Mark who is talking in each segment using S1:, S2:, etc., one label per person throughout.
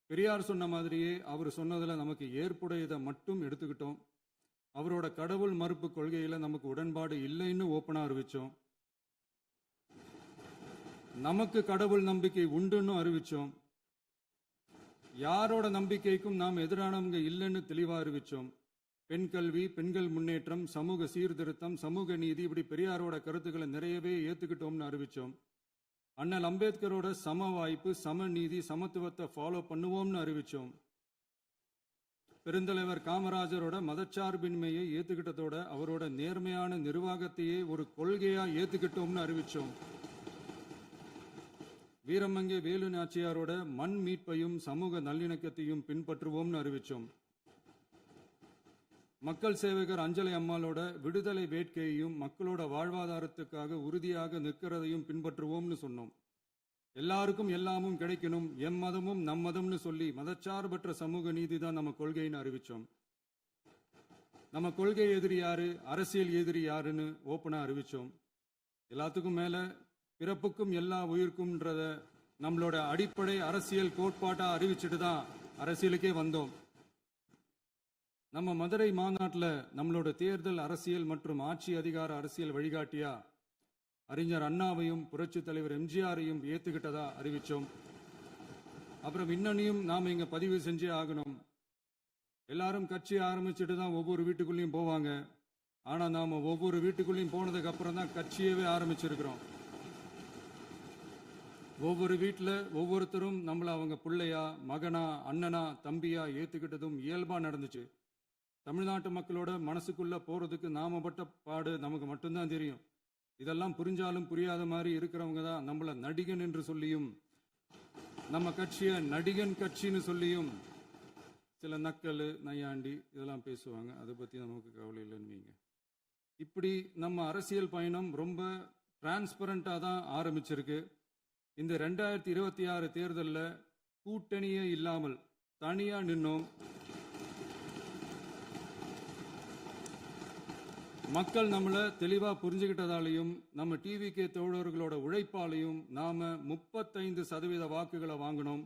S1: பெரியார் சொன்ன மாதிரியே அவர் சொன்னதில் நமக்கு ஏற்புடையதை மட்டும் எடுத்துக்கிட்டோம். அவரோட கடவுள் மறுப்பு கொள்கையில் நமக்கு உடன்பாடு இல்லைன்னு ஓப்பனாக அறிவித்தோம். நமக்கு கடவுள் நம்பிக்கை உண்டுன்னு அறிவித்தோம். யாரோட நம்பிக்கைக்கும் நாம் எதிரானவங்க இல்லைன்னு தெளிவாக அறிவித்தோம். பெண் கல்வி, பெண்கள் முன்னேற்றம், சமூக சீர்திருத்தம், சமூக நீதி, இப்படி பெரியாரோட கருத்துக்களை நிறையவே ஏற்றுக்கிட்டோம்னு அறிவித்தோம். அண்ணல் அம்பேத்கரோட சம வாய்ப்பு, சம நீதி, சமத்துவத்தை ஃபாலோ பண்ணுவோம்னு அறிவித்தோம். பெருந்தலைவர் காமராஜரோட மதச்சார்பின்மையை ஏற்றுக்கிட்டதோட அவரோட நேர்மையான நிர்வாகத்தையே ஒரு கொள்கையாக ஏற்றுக்கிட்டோம்னு அறிவித்தோம். வீரமங்கை வேலு நாச்சியாரோட மண் மீட்பையும் சமூக நல்லிணக்கத்தையும் பின்பற்றுவோம்னு அறிவித்தோம். மக்கள் சேவகர் அஞ்சலை அம்மாளோட விடுதலை வேட்கையையும் மக்களோட வாழ்வாதாரத்துக்காக உறுதியாக நிற்கிறதையும் பின்பற்றுவோம்னு சொன்னோம். எல்லாருக்கும் எல்லாமும் கிடைக்கணும், எம் மதமும் நம் மதம்னு சொல்லி மதச்சார்பற்ற சமூக நீதி தான் நம்ம கொள்கைன்னு அறிவித்தோம். நம்ம கொள்கை எதிரி யாரு, அரசியல் எதிரி யாருன்னு ஓப்பனா அறிவித்தோம். எல்லாத்துக்கும் மேல பிறப்புக்கும் எல்லா உயிருக்கும்ன்றத நம்மளோட அடிப்படை அரசியல் கோட்பாட்டா அறிவிச்சுட்டு தான் அரசியலுக்கே வந்தோம். நம்ம மதுரை மாநாட்டில் நம்மளோட தேர்தல் அரசியல் மற்றும் ஆட்சி அதிகார அரசியல் வழிகாட்டியா அறிஞர் அண்ணாவையும் புரட்சி தலைவர் எம்ஜிஆரையும் ஏற்றுக்கிட்டதா அறிவித்தோம். அப்புறம் இன்னனையும் நாம் இங்கே பதிவு செஞ்சே ஆகணும். எல்லாரும் கட்சி ஆரம்பிச்சுட்டு தான் ஒவ்வொரு வீட்டுக்குள்ளேயும் போவாங்க. ஆனால் நாம் ஒவ்வொரு வீட்டுக்குள்ளேயும் போனதுக்கு அப்புறம் தான் கட்சியவே ஆரம்பிச்சிருக்கிறோம். ஒவ்வொரு வீட்டில் ஒவ்வொருத்தரும் நம்மளை அவங்க பிள்ளையா, மகனா, அண்ணனா, தம்பியா ஏற்றுக்கிட்டதும் இயல்பாக நடந்துச்சு. தமிழ்நாட்டு மக்களோட மனசுக்குள்ள போறதுக்கு நாம பட்ட பாடு நமக்கு மட்டும்தான் தெரியும். இதெல்லாம் புரிஞ்சாலும் புரியாத மாதிரி இருக்கிறவங்க தான் நம்மள நடிகன் என்று சொல்லியும் நம்ம கட்சியை நடிகன் கட்சின்னு சொல்லியும் சில நக்கல் நையாண்டி இதெல்லாம் பேசுவாங்க. அதை பற்றி நமக்கு கவலை இல்லைன்னு. இப்படி நம்ம அரசியல் பயணம் ரொம்ப டிரான்ஸ்பரண்டாக தான் ஆரம்பிச்சிருக்கு. இந்த 2026 தேர்தலில் கூட்டணியே இல்லாமல் தனியாக நின்னோம். மக்கள் நம்மளை தெளிவாக புரிஞ்சுக்கிட்டதாலையும் நம்ம டிவிகே தோழர்களோட உழைப்பாலையும் நாம 35% வாக்குகளை வாங்கினோம்.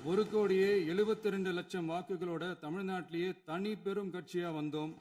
S1: 1,72,00,000 வாக்குகளோட தமிழ்நாட்டிலேயே தனி பெரும் கட்சியாக வந்தோம்.